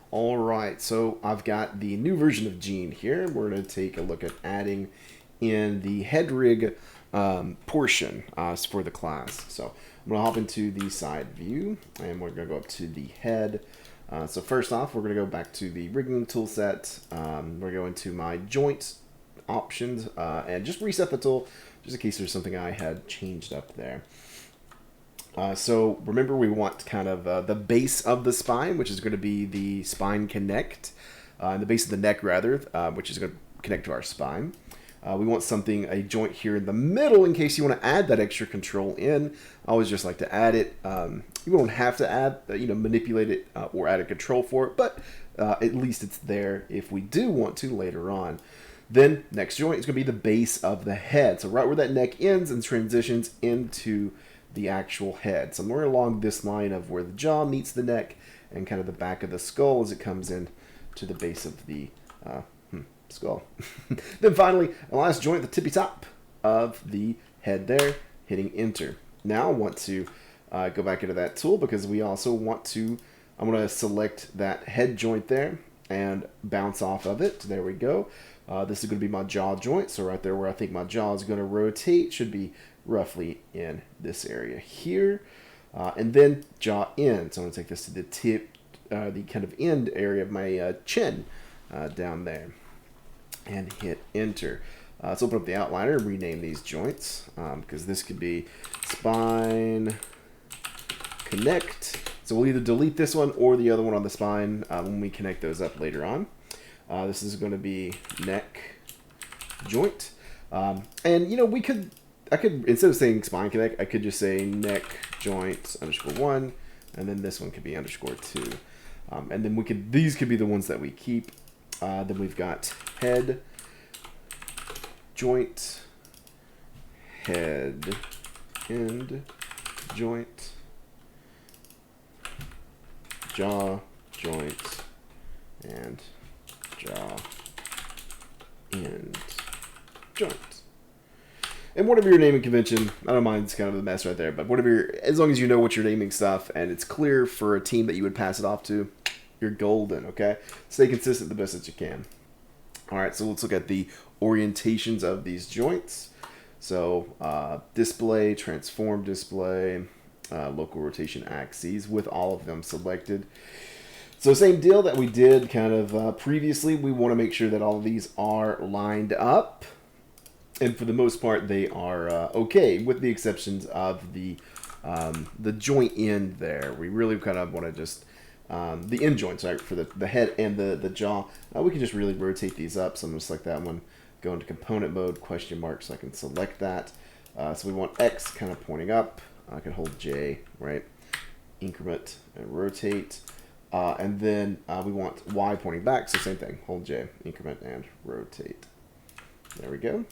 All right, so I've got the new version of Gene here. We're going to take a look at adding in the head rig portion for the class. So I'm going to hop into the side view, and we're going to go up to the head. So first off, we're going to go back to the rigging tool set. We're going to my joint options and just reset the tool, just in case there's something I had changed up there. So remember, we want kind of the base of the spine, which is going to be the spine connect, and the base of the neck rather, which is going to connect to our spine. We want a joint here in the middle in case you want to add that extra control in. I always just like to add it. You don't have to add, manipulate it or add a control for it, but at least it's there if we do want to later on. Then next joint is going to be the base of the head. So right where that neck ends and transitions into the actual head. So more along this line of where the jaw meets the neck and kind of the back of the skull as it comes in to the base of the skull. Then finally, the last joint, the tippy top of the head there, hitting enter. Now I want to go back into that tool because we also want to, I'm going to select that head joint there and bounce off of it. There we go. This is going to be my jaw joint. So right there where I think my jaw is going to rotate should be roughly in this area here. And then jaw end. So I'm going to take this to the tip, the kind of end area of my chin down there. And hit enter. Let's open up the outliner and rename these joints because this could be spine connect. So we'll either delete this one or the other one on the spine when we connect those up later on. This is going to be neck joint. And I could, instead of saying spine connect, I could just say neck joint _1, and then this one could be _2. And then these could be the ones that we keep. Then we've got head joint, head end joint, jaw joint, and jaw end joint. And whatever your naming convention, I don't mind, it's kind of a mess right there, but as long as you know what you're naming stuff and it's clear for a team that you would pass it off to, you're golden, okay? Stay consistent the best that you can. All right, so let's look at the orientations of these joints. So display, transform display, local rotation axes with all of them selected. So same deal that we did kind of previously. We want to make sure that all of these are lined up. And for the most part, they are okay, with the exceptions of the joint end there. We really kind of want to just the end joints, right, for the head and the jaw. We can just really rotate these up. So I'm going to select that one, go into component mode, question mark, so I can select that. So we want X kind of pointing up. I can hold J, right, increment and rotate. And then we want Y pointing back, so same thing, hold J, increment and rotate. There we go.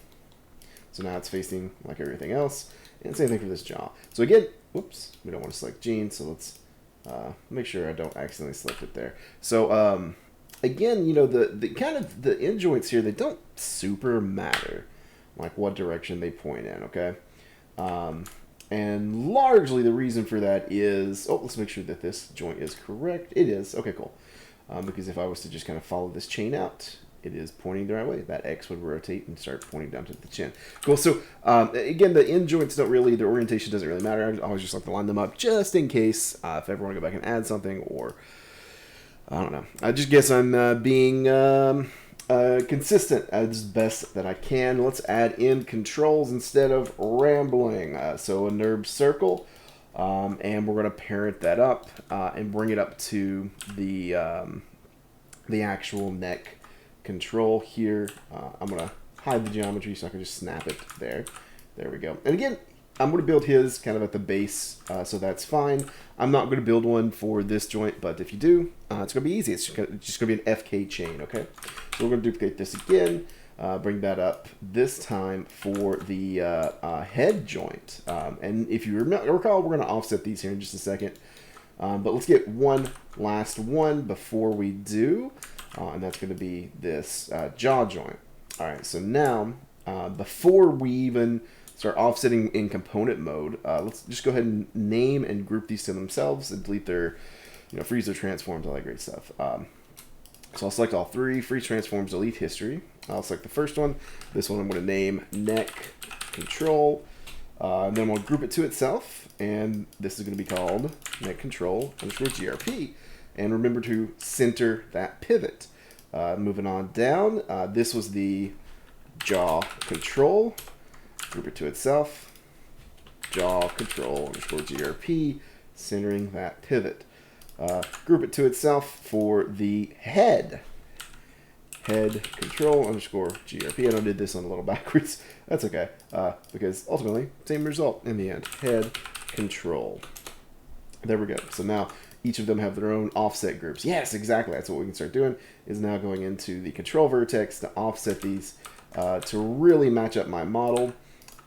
So now it's facing like everything else. And same thing for this jaw. So again, whoops, we don't want to select gene, so let's make sure I don't accidentally select it there. So again, the kind of the end joints here, they don't super matter, like what direction they point in, okay? And largely the reason for that is, let's make sure that this joint is correct. It is, okay, cool. Because if I was to just kind of follow this chain out, it is pointing the right way. That X would rotate and start pointing down to the chin. Cool. So again, the end joints the orientation doesn't really matter. I always just like to line them up just in case if I ever want to go back and add something, or I don't know. I just guess I'm being consistent as best that I can. Let's add in controls instead of rambling. So a NURB circle, and we're going to parent that up and bring it up to the actual neck control here. I'm going to hide the geometry so I can just snap it there. There we go. And again, I'm going to build his kind of at the base, so that's fine. I'm not going to build one for this joint, but if you do, it's going to be easy. It's just going to be an FK chain, okay? So we're going to duplicate this again, bring that up this time for the head joint. And if you recall, we're going to offset these here in just a second. But let's get one last one before we do. And that's going to be this jaw joint. All right, so now before we even start offsetting in component mode, let's just go ahead and name and group these to themselves and delete their, freeze their transforms, all that great stuff. So I'll select all three, freeze transforms, delete history. I'll select the first one. This one I'm going to name neck control. And then we'll group it to itself. And this is going to be called neck control underscore GRP. And remember to center that pivot. Moving on down, this was the jaw control. Group it to itself. Jaw control underscore GRP, centering that pivot. Group it to itself for the head. Head control underscore GRP. I know I did this on a little backwards. That's okay, because ultimately, same result in the end. Head control. There we go. So now each of them have their own offset groups. Yes, exactly. That's what we can start doing, is now going into the control vertex to offset these to really match up my model.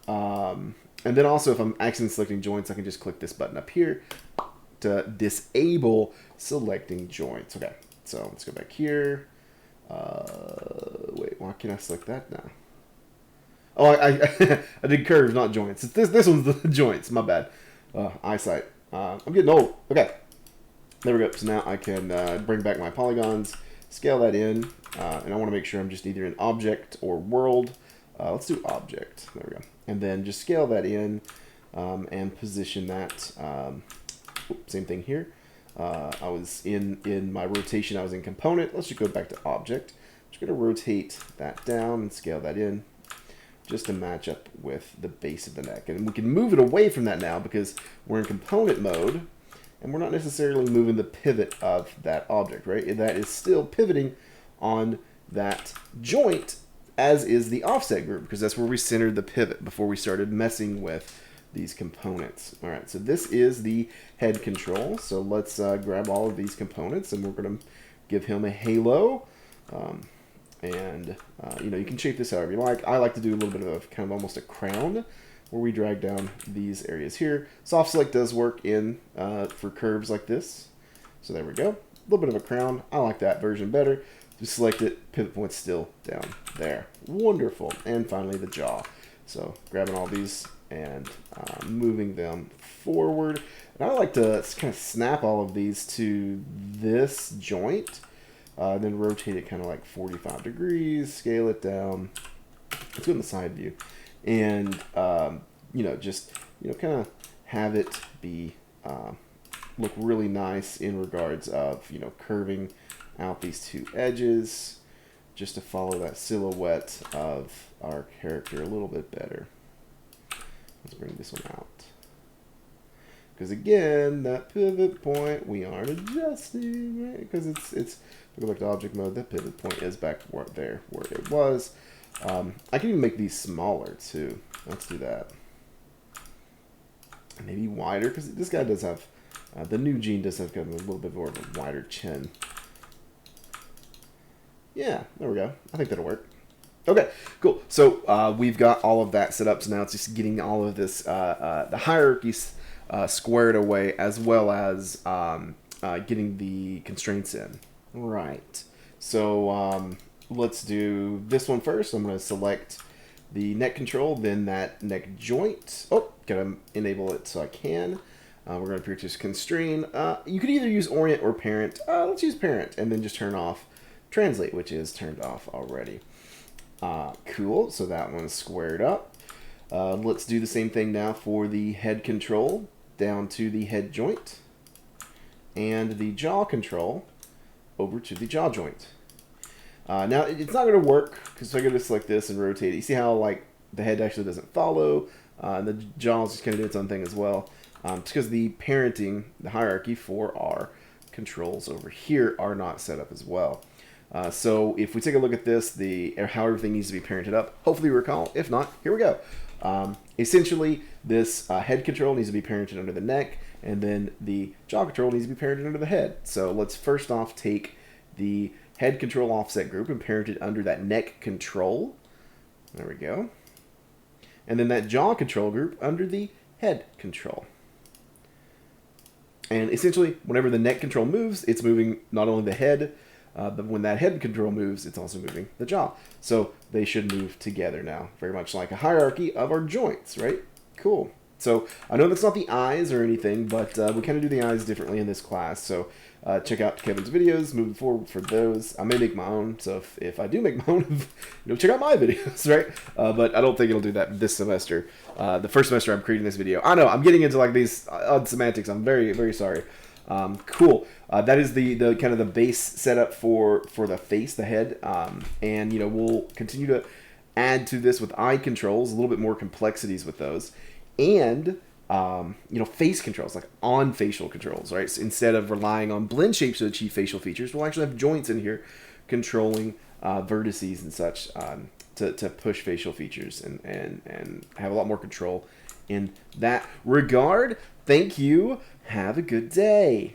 And then also, if I'm accidentally selecting joints, I can just click this button up here to disable selecting joints. Okay, so let's go back here. Wait, why can't I select that now? Oh, I did curves, not joints. This one's the joints. My bad. Eyesight. I'm getting old. Okay, there we go. So now I can bring back my polygons, scale that in, and I want to make sure I'm just either in object or world. Let's do object. There we go. And then just scale that in and position that. Same thing here. I was in my rotation, I was in component. Let's just go back to object. I'm just going to rotate that down and scale that in just to match up with the base of the neck. And we can move it away from that now because we're in component mode and we're not necessarily moving the pivot of that object, right? That is still pivoting on that joint, as is the offset group, because that's where we centered the pivot before we started messing with these components. All right, so this is the head control. So let's grab all of these components and we're going to give him a halo. You know, you can shape this however you like. I like to do a little bit of kind of almost a crown where we drag down these areas here. Soft select does work in for curves like this. So there we go. A little bit of a crown. I like that version better. Just select it, pivot point's still down there. Wonderful. And finally the jaw. So grabbing all these and moving them forward. And I like to kind of snap all of these to this joint. Then rotate it kind of like 45 degrees, scale it down. Let's go in the side view. And, you know, just, you know, kind of have it be, look really nice in regards of, you know, curving out these two edges just to follow that silhouette of our character a little bit better. Let's bring this one out. Because again, that pivot point, we aren't adjusting, right? Because it's if we go back to object mode, that pivot point is back where it was. I can even make these smaller too. Let's do that. Maybe wider, because this guy does have, the new Gene does have kind of a little bit more of a wider chin. Yeah, there we go. I think that'll work. Okay, cool. So we've got all of that set up. So now it's just getting all of this, the hierarchies squared away, as well as getting the constraints in. Right. So let's do this one first. I'm going to select the neck control, then that neck joint. Oh, gotta enable it so I can. We're going to purchase constrain. You could either use orient or parent. Let's use parent, and then just turn off translate, which is turned off already. Cool, so that one's squared up. Let's do the same thing now for the head control, down to the head joint, and the jaw control over to the jaw joint. Now, it's not going to work, because I'm going to select this and rotate it. You see how, like, the head actually doesn't follow, and the jaw's just kind of doing its own thing as well. It's because the parenting, the hierarchy for our controls over here are not set up as well. So if we take a look at this, how everything needs to be parented up, hopefully you recall. If not, here we go. Essentially, this head control needs to be parented under the neck, and then the jaw control needs to be parented under the head. So let's first off take the head control offset group and parent it under that neck control. There we go. And then that jaw control group under the head control. And essentially, whenever the neck control moves, it's moving not only the head, but when that head control moves, it's also moving the jaw. So they should move together now, very much like a hierarchy of our joints, right? Cool. So I know that's not the eyes or anything, but we kind of do the eyes differently in this class. So check out Kevin's videos moving forward for those. I may make my own, so if I do make my own, check out my videos, right? But I don't think it'll do that this semester. The first semester I'm creating this video. I know I'm getting into like these odd semantics. I'm very, very sorry. Cool. That is the kind of the base setup for the face, the head, and we'll continue to add to this with eye controls, a little bit more complexities with those, and face controls, like on facial controls, right? So instead of relying on blend shapes to achieve facial features, we'll actually have joints in here controlling vertices and such to push facial features and have a lot more control in that regard. Thank you. Have a good day.